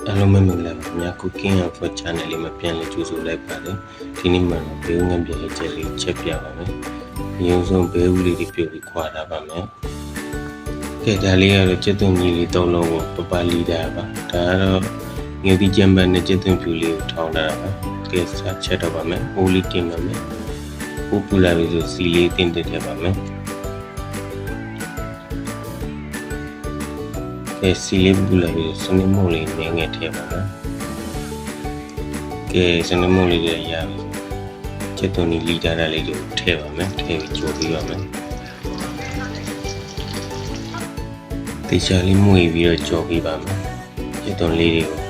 အားလုံးပဲမင်္ဂလာပါခင်ဗျာ Cooking and Food Channel လေးမှာပြန်လည်ကြိုဆိုလိုက်ပါတယ်ဒီနေ့မှာဘေးဦးငန်းပြည့်ချက်လေးချက်ပြပါမယ်အရင်ဆုံးဘေးဦးလေးတွေပြုတ်ပြီးခွာထားပါမယ်ကဲဒါလေးကတော့ကျက်သွန်ကြီးလေး၃လုံးကိုပပလီတာပါဒါကတော့ငယ်ဒီကြံပန်နဲ့ကျက်သွန်ဖြူလေးကိုထောင်းထားတာပါကဲစားချက်တော့ပါမယ်အိုးလေးတင်ပါမယ်ပူပူလာပြီဆိုစီလေးတင်တက်ထည့်ပါမယ်စီလေးပူလာပြီးစနစ်မုံလေးငယ်ငယ်ထည့်ပါမယ်ကဲစနစ်မုံလေးရရပြီကျက်သွန်လီတာလေးတွေထည့်ပါမယ်ထည့်ပြီးချိုးပြီးပါမယ်တေချာလေးမှုပြီးတော့ကြော်ပြီးပါမယ်ကျက်သွန်လေးတွေကို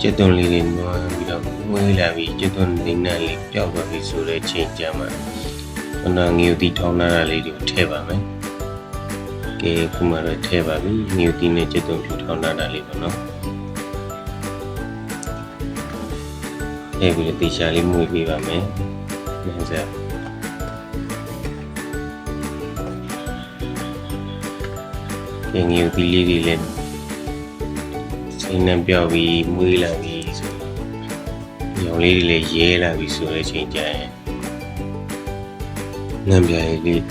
ကျက်သွန်လေးတွေနွားပြီးတော့မွေးလာပြီးကျက်သွန်လေးနဲ့လေးပျောက်သွားပြီဆိုတဲ့ချိန်ကျမှခဏငယ်တီထောင်းထားတာလေးတွေကိုထည့်ပါမယ်ကဲခုမှတော့ထည့်ပါပြီငယ်တီနဲ့ကျက်သွန်ဖြူထောင်းထားတာလေးပေါ့နော်ထည့်ပြီးတေချာလေးမှုပြီးပါမယ်ညစားငယ်တီလေးတွေလည်းစိတ်နဲ့ပြောက်ပြီးမွေးလာပြီဆိုညောင်လေးတွေလည်းရဲလာပြီဆိုတဲ့ချိန်ကျရင်ငန်းပြားလေး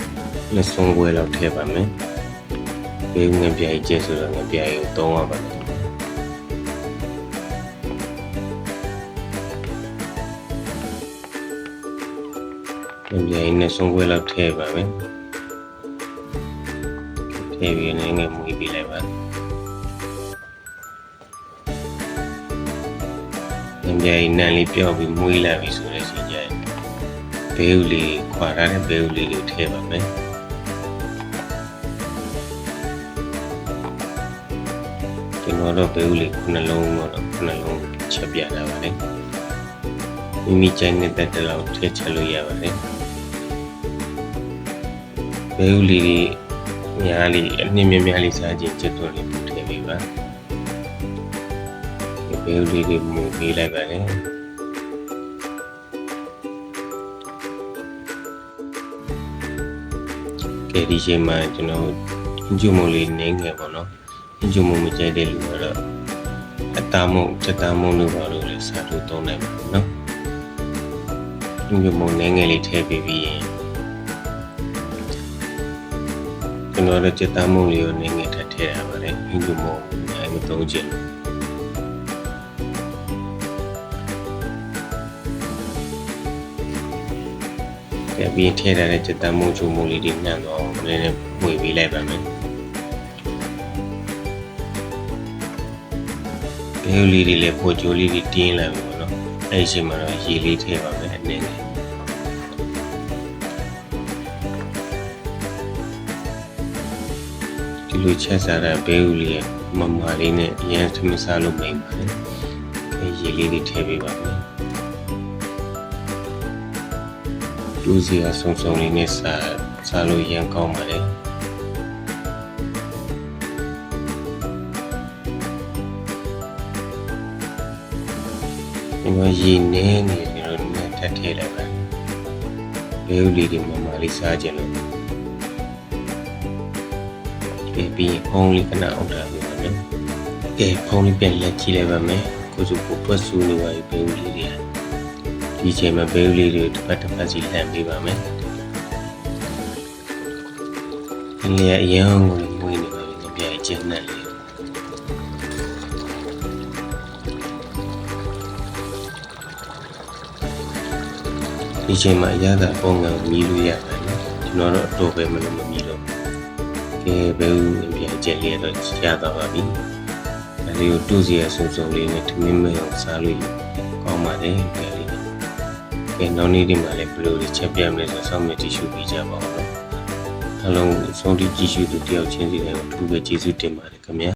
နှစ်စုံခွဲလောက်ထည့်ပါမယ်ဘေးငန်းပြားကြီးကျဲဆိုတော့ငန်းပြားကြီးကိုသုံးရပါမယ်ငန်းပြားကြီးနှစ်စုံခွဲလောက်ထည့်ပါမယ်ထည့်ပြီးငယ်ငယ်မွေးပေးလိုက်ပါငန်းပြားကြီးနန်းလေးပြောက်ပြီးမွေးလာပြီဆိုတဲ့ချိန်ကျရင်ဘေးဦးလေးခွာထားတဲ့ဘေးဦးလေးကိုထည့်ပါမယ်ကျွန်တော်တော့ဘေးဦးလေးခုနှလုံးပေါ့နော်ခုနှလုံးချက်ပြလာပါလေမိမိကြိုက်တဲ့တက်လောက်ထည့်ချက်လို့ရပါတယ်ဘေးဦးလေးများလေးအနည်းများလေးစားခြင်းချက်တော်လေးထည့်ပေးပါဘေးဦးလေးတွေမူပေးလိုက်ပါလေကဲဒီချိန်မှာကျွန်တော်အင်ဂျူမိုလေးနင်းငယ်ပေါ့နော်အင်ဂျူမိုမကြိုက်တဲ့လူကတော့အတာမုံချက်တာမုံတို့ပါလို့လည်းစားလို့သုံးနိုင်ပါနော်အင်ဂျူမိုနင်းငယ်လေးထည့်ပေးပြီးရင်ကျွန်တော်တို့ချက်တာမုံလေးကိုနင်းငယ်ထည့်ထည့်ရပါတယ်အင်ဂျူမိုအဲမသုံးချင်ပြီးထည့်ထားတဲ့ချက်တမ်းမို့ချိုမို့လေးတွေနှံ့တော့နည်းနည်းဝေပေးလိုက်ပါမယ်။ဘေးလေးတွေလည်းပိုချိုလေးတွေတင်းလာပြီပေါ့နော်။အဲဒီအချိန်မှာတော့ရေလေးထည့်ပါမယ်အနည်းငယ်။ဒီလိုချက်စားတဲ့ဘေးဦးလေးရဲ့မမလေးနဲ့အရင်သမစားလို့မိန်ပါလေ။ရေလေးတွေထည့်ပေးပါမယ်။ဒူးစီကဆုံလေးနဲ့စားလို့ရန်ကောင်းပါတယ်ဒီမှာရေနေနေတော့နဲ့ထပ်ထည့်လိုက်ပါဘေးဦးလေးတွေမမလေးစားကြလို့ပြီးဖုံးလေးကနအောင်တာပြပါမယ်ကဲဖုံးလေးပြန်လက်ကြည့်လိုက်ပါမယ်ကိုစုကိုပွက်ဆူနေပါပြီဘေးဦးလေးတွေဒီချိန်မှာဘေးဦးလေးတွေတစ်ဖက်စီလှမ်းပေးပါမယ်ဒီလေအရင်ကမွေးနေပါပြီကြပြည့်ကျန်းတဲ့လေးဒီချိန်မှာရတာပုံကမြည်လို့ရတယ်နော်ကျွန်တော်တော့အတော့ပဲမလို့မမြည်တော့ကဲဘေးဦးပြည့်ကျန်းလေးတော့ရတော့ပါပြီဒါလေးကိုတူးစီရဆုံလေးနဲ့ထမင်းမအောင်စားလို့ကောင်းပါတယ်ကဲနောက်နေ့ဒီမှာလည်းဘယ်လိုချက်ပြမလဲဆိုဆောင်းမြတီရှုပေးကြပါဦးနော်အလုံးဆုံးဒီကြည့်ရှုသူတယောက်ချင်းစီတွေကိုအထူးပဲကျေးဇူးတင်ပါတယ်ခင်ဗျာ